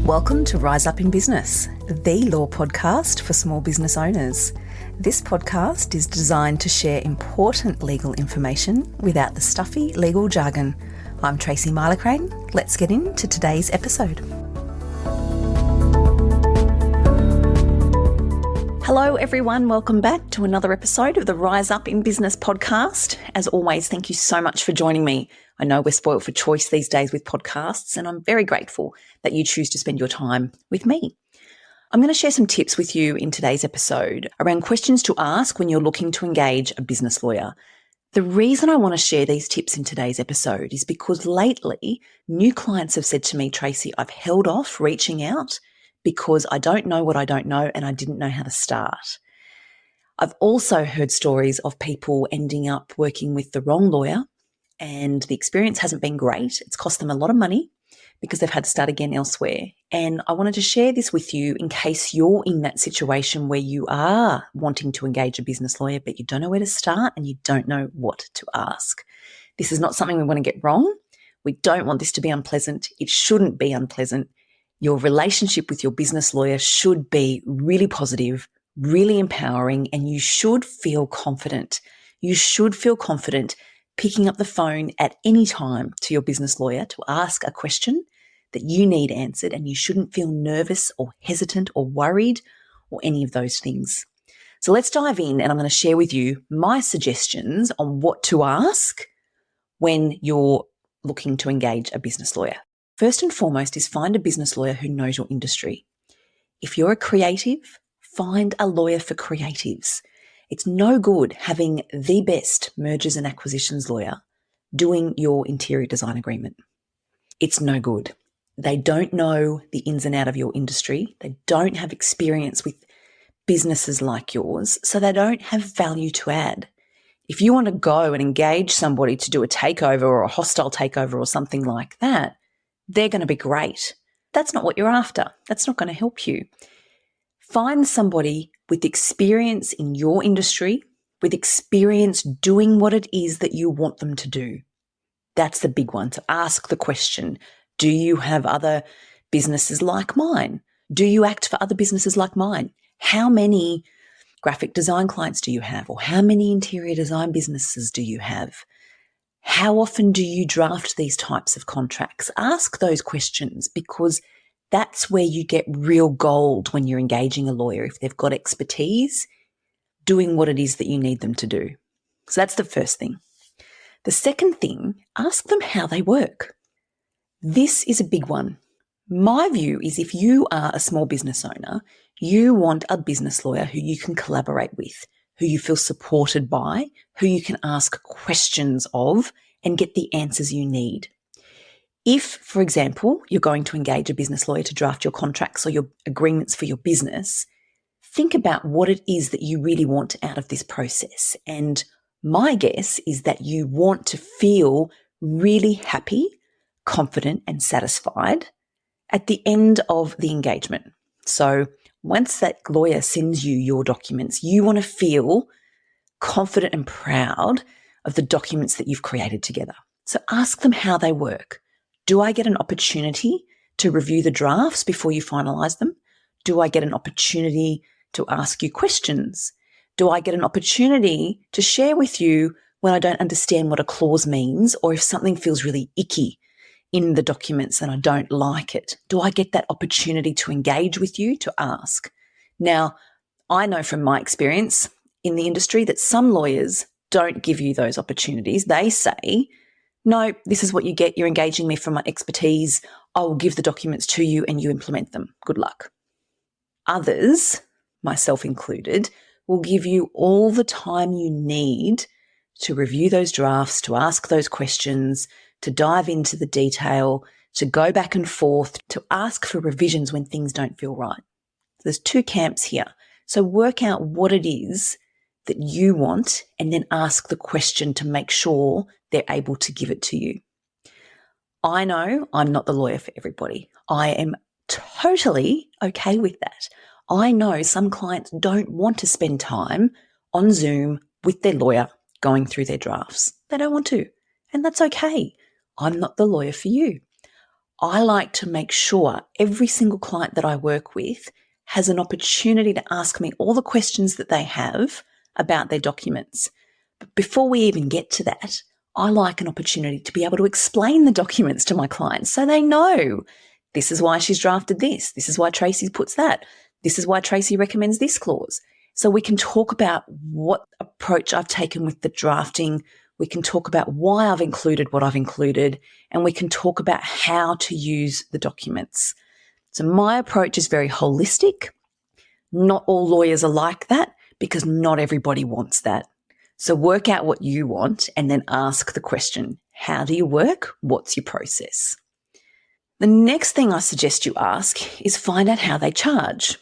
Welcome to Rise Up in Business, the law podcast for small business owners. This podcast is designed to share important legal information without the stuffy legal jargon. I'm Tracy Milacrane. Let's get into today's episode. Hello everyone, welcome back to another episode of the Rise Up in Business podcast. As always, thank you so much for joining me. I know we're spoiled for choice these days with podcasts, and I'm very grateful that you choose to spend your time with me. I'm going to share some tips with you in today's episode around questions to ask when you're looking to engage a business lawyer. The reason I want to share these tips in today's episode is because lately, new clients have said to me, Tracy, I've held off reaching out because I don't know what I don't know and I didn't know how to start. I've also heard stories of people ending up working with the wrong lawyer and the experience hasn't been great. It's cost them a lot of money because they've had to start again elsewhere. And I wanted to share this with you in case you're in that situation where you are wanting to engage a business lawyer, but you don't know where to start and you don't know what to ask. This is not something we want to get wrong. We don't want this to be unpleasant. It shouldn't be unpleasant. Your relationship with your business lawyer should be really positive, really empowering, and you should feel confident. You should feel confident picking up the phone at any time to your business lawyer to ask a question that you need answered, and you shouldn't feel nervous or hesitant or worried or any of those things. So let's dive in, and I'm going to share with you my suggestions on what to ask when you're looking to engage a business lawyer. First and foremost is find a business lawyer who knows your industry. If you're a creative, find a lawyer for creatives. It's no good having the best mergers and acquisitions lawyer doing your interior design agreement. It's no good. They don't know the ins and outs of your industry. They don't have experience with businesses like yours, so they don't have value to add. If you want to go and engage somebody to do a takeover or a hostile takeover or something like that, they're going to be great. That's not what you're after. That's not going to help you. Find somebody with experience in your industry, with experience doing what it is that you want them to do. That's the big one, to ask the question, do you have other businesses like mine? Do you act for other businesses like mine? How many graphic design clients do you have? Or how many interior design businesses do you have? How often do you draft these types of contracts? Ask those questions because that's where you get real gold when you're engaging a lawyer, if they've got expertise doing what it is that you need them to do. So that's the first thing. The second thing, ask them how they work. This is a big one. My view is if you are a small business owner, you want a business lawyer who you can collaborate with, who you feel supported by, who you can ask questions of and get the answers you need. If, for example, you're going to engage a business lawyer to draft your contracts or your agreements for your business, think about what it is that you really want out of this process. And my guess is that you want to feel really happy, confident, and satisfied at the end of the engagement. So once that lawyer sends you your documents, you want to feel confident and proud of the documents that you've created together. So ask them how they work. Do I get an opportunity to review the drafts before you finalize them? Do I get an opportunity to ask you questions? Do I get an opportunity to share with you when I don't understand what a clause means, or if something feels really icky in the documents and I don't like it? Do I get that opportunity to engage with you, to ask? Now, I know from my experience in the industry that some lawyers don't give you those opportunities. They say, no, this is what you get. You're engaging me for my expertise. I will give the documents to you and you implement them. Good luck. Others, myself included, will give you all the time you need to review those drafts, to ask those questions, to dive into the detail, to go back and forth, to ask for revisions when things don't feel right. There's two camps here. So work out what it is that you want and then ask the question to make sure they're able to give it to you. I know I'm not the lawyer for everybody. I am totally okay with that. I know some clients don't want to spend time on Zoom with their lawyer going through their drafts. They don't want to, and that's okay. I'm not the lawyer for you. I like to make sure every single client that I work with has an opportunity to ask me all the questions that they have about their documents. But before we even get to that, I like an opportunity to be able to explain the documents to my clients so they know this is why she's drafted this. This is why Tracy puts that. This is why Tracy recommends this clause. So we can talk about what approach I've taken with the drafting. We can talk about why I've included what I've included, and we can talk about how to use the documents. So my approach is very holistic. Not all lawyers are like that because not everybody wants that. So work out what you want and then ask the question, how do you work? What's your process? The next thing I suggest you ask is find out how they charge.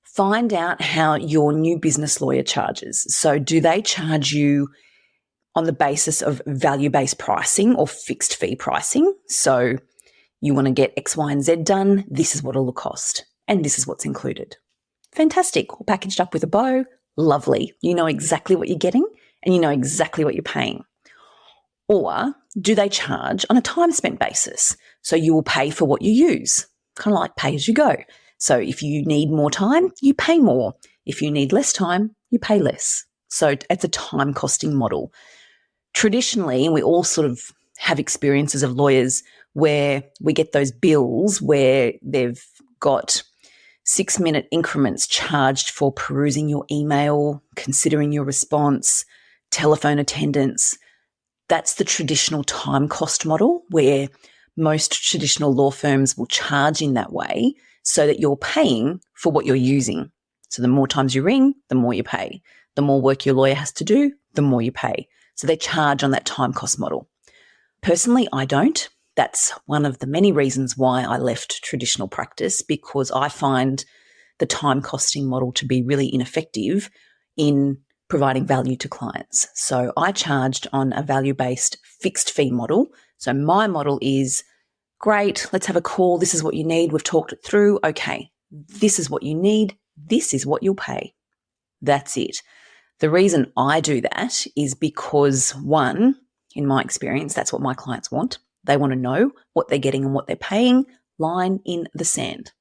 Find out how your new business lawyer charges. So do they charge you on the basis of value-based pricing or fixed fee pricing? So you want to get X, Y, and Z done. This is what it'll cost. And this is what's included. Fantastic. All packaged up with a bow. Lovely. You know exactly what you're getting and you know exactly what you're paying. Or do they charge on a time spent basis? So you will pay for what you use, kind of like pay as you go. So if you need more time, you pay more. If you need less time, you pay less. So it's a time costing model. Traditionally, we all sort of have experiences of lawyers where we get those bills where they've got 6-minute increments charged for perusing your email, considering your response, telephone attendance. That's the traditional time cost model where most traditional law firms will charge in that way so that you're paying for what you're using. So the more times you ring, the more you pay. The more work your lawyer has to do, the more you pay. So they charge on that time cost model. Personally, I don't. That's one of the many reasons why I left traditional practice, because I find the time costing model to be really ineffective in providing value to clients. So I charged on a value-based fixed fee model. So my model is, great, let's have a call. This is what you need. We've talked it through. Okay, this is what you need. This is what you'll pay. That's it. The reason I do that is because, one, in my experience, that's what my clients want. They want to know what they're getting and what they're paying, line in the sand.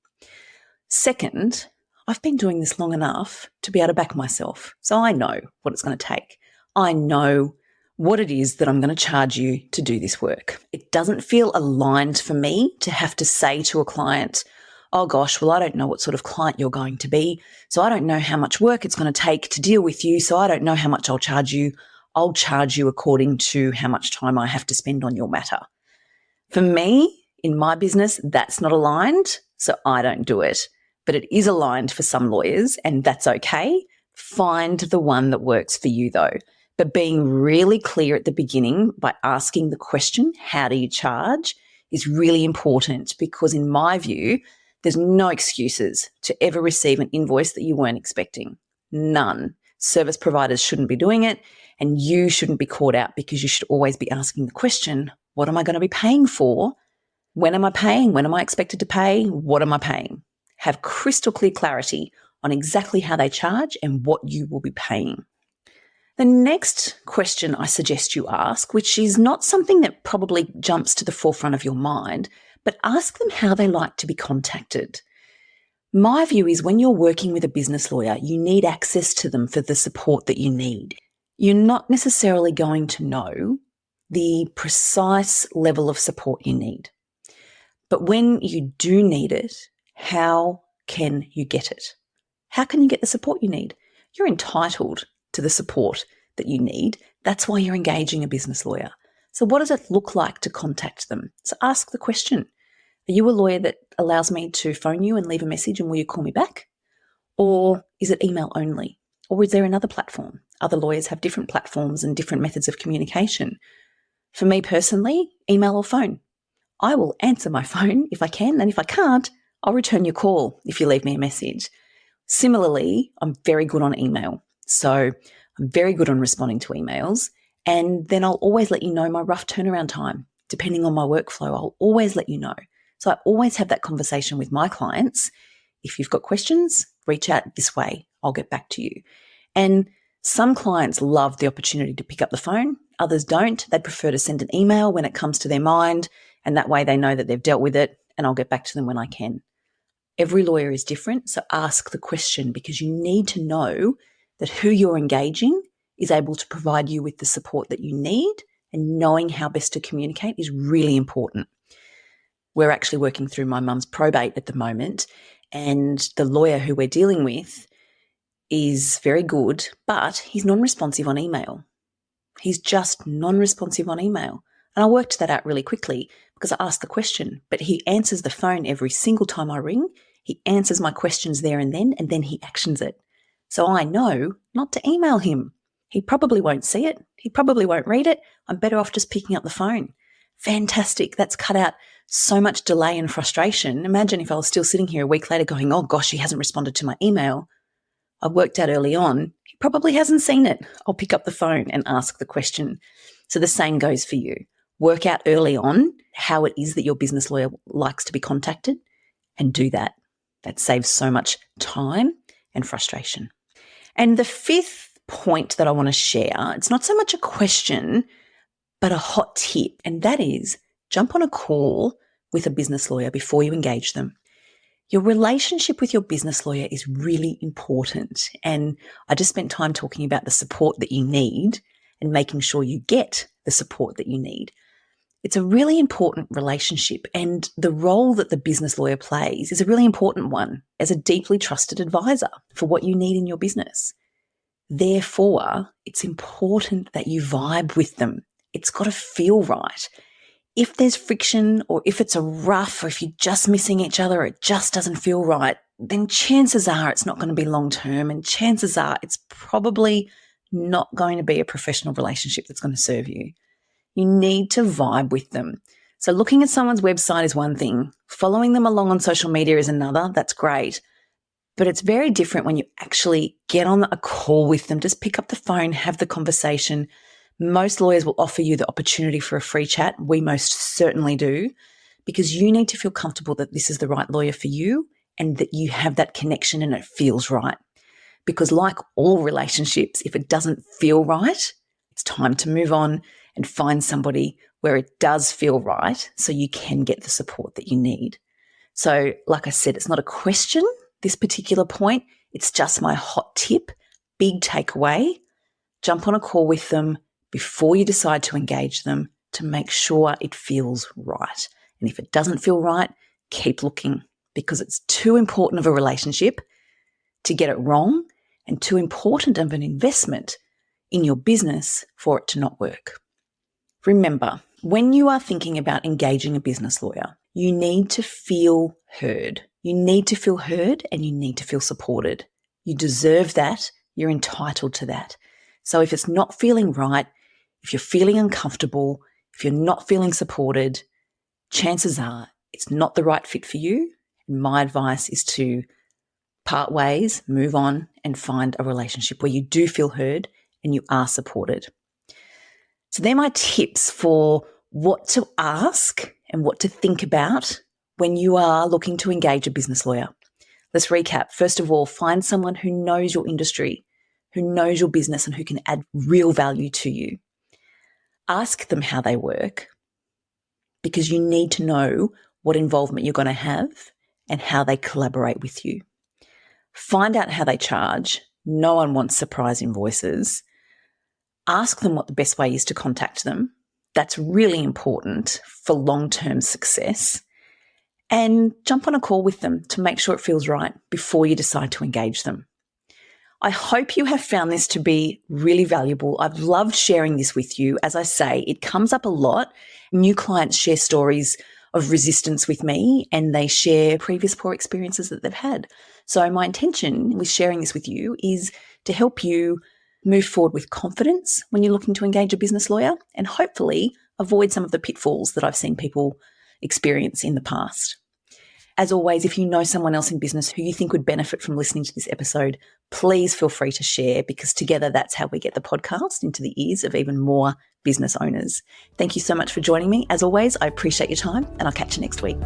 Second, I've been doing this long enough to be able to back myself. So I know what it's going to take. I know what it is that I'm going to charge you to do this work. It doesn't feel aligned for me to have to say to a client, oh gosh, well, I don't know what sort of client you're going to be, so I don't know how much work it's going to take to deal with you, so I don't know how much I'll charge you. I'll charge you according to how much time I have to spend on your matter. For me, in my business, that's not aligned, so I don't do it. But it is aligned for some lawyers, and that's okay. Find the one that works for you though. But being really clear at the beginning by asking the question, how do you charge, is really important, because in my view, there's no excuses to ever receive an invoice that you weren't expecting. None. Service providers shouldn't be doing it, and you shouldn't be caught out, because you should always be asking the question, what am I going to be paying for? When am I paying? When am I expected to pay? What am I paying? Have crystal clear clarity on exactly how they charge and what you will be paying. The next question I suggest you ask, which is not something that probably jumps to the forefront of your mind, but ask them how they like to be contacted. My view is when you're working with a business lawyer, you need access to them for the support that you need. You're not necessarily going to know the precise level of support you need. But when you do need it, how can you get it? How can you get the support you need? You're entitled to the support that you need. That's why you're engaging a business lawyer. So what does it look like to contact them? So ask the question, are you a lawyer that allows me to phone you and leave a message and will you call me back? Or is it email only? Or is there another platform? Other lawyers have different platforms and different methods of communication. For me personally, email or phone. I will answer my phone if I can, and if I can't, I'll return your call if you leave me a message. Similarly, I'm very good on email. So I'm very good on responding to emails, and then I'll always let you know my rough turnaround time. Depending on my workflow, I'll always let you know. So I always have that conversation with my clients. If you've got questions, reach out this way. I'll get back to you. And some clients love the opportunity to pick up the phone. Others don't. They prefer to send an email when it comes to their mind. And that way they know that they've dealt with it and I'll get back to them when I can. Every lawyer is different, so ask the question because you need to know that who you're engaging is able to provide you with the support that you need, and knowing how best to communicate is really important. We're actually working through my mum's probate at the moment, and the lawyer who we're dealing with is very good, but he's non-responsive on email. He's just non-responsive on email. And I worked that out really quickly because I asked the question, but he answers the phone every single time I ring. He answers my questions there and then he actions it. So I know not to email him. He probably won't see it. He probably won't read it. I'm better off just picking up the phone. Fantastic. That's cut out so much delay and frustration. Imagine if I was still sitting here a week later going, oh gosh, he hasn't responded to my email. I worked out early on, he probably hasn't seen it. I'll pick up the phone and ask the question. So the same goes for you. Work out early on how it is that your business lawyer likes to be contacted and do that. That saves so much time and frustration. And the fifth point that I want to share, it's not so much a question, but a hot tip. And that is jump on a call with a business lawyer before you engage them. Your relationship with your business lawyer is really important. And I just spent time talking about the support that you need and making sure you get the support that you need. It's a really important relationship, and the role that the business lawyer plays is a really important one as a deeply trusted advisor for what you need in your business. Therefore, it's important that you vibe with them. It's got to feel right. If there's friction, or if it's a rough, or if you're just missing each other, or it just doesn't feel right, then chances are it's not going to be long-term, and chances are it's probably not going to be a professional relationship that's going to serve you. You need to vibe with them. So looking at someone's website is one thing. Following them along on social media is another. That's great. But it's very different when you actually get on a call with them. Just pick up the phone, have the conversation. Most lawyers will offer you the opportunity for a free chat. We most certainly do, because you need to feel comfortable that this is the right lawyer for you and that you have that connection and it feels right. Because like all relationships, if it doesn't feel right, it's time to move on and find somebody where it does feel right so you can get the support that you need. So like I said, it's not a question, this particular point. It's just my hot tip, big takeaway. Jump on a call with them before you decide to engage them to make sure it feels right. And if it doesn't feel right, keep looking, because it's too important of a relationship to get it wrong and too important of an investment in your business for it to not work. Remember, when you are thinking about engaging a business lawyer, you need to feel heard. You need to feel heard and you need to feel supported. You deserve that. You're entitled to that. So if it's not feeling right, if you're feeling uncomfortable, if you're not feeling supported, chances are it's not the right fit for you. And my advice is to part ways, move on, and find a relationship where you do feel heard and you are supported. So they're my tips for what to ask and what to think about when you are looking to engage a business lawyer. Let's recap. First of all, find someone who knows your industry, who knows your business, and who can add real value to you. Ask them how they work, because you need to know what involvement you're going to have and how they collaborate with you. Find out how they charge. No one wants surprise invoices. Ask them what the best way is to contact them. That's really important for long-term success. And jump on a call with them to make sure it feels right before you decide to engage them. I hope you have found this to be really valuable. I've loved sharing this with you. As I say, it comes up a lot. New clients share stories of resistance with me and they share previous poor experiences that they've had. So my intention with sharing this with you is to help you move forward with confidence when you're looking to engage a business lawyer and hopefully avoid some of the pitfalls that I've seen people experience in the past. As always, if you know someone else in business who you think would benefit from listening to this episode, please feel free to share, because together that's how we get the podcast into the ears of even more business owners. Thank you so much for joining me. As always, I appreciate your time and I'll catch you next week.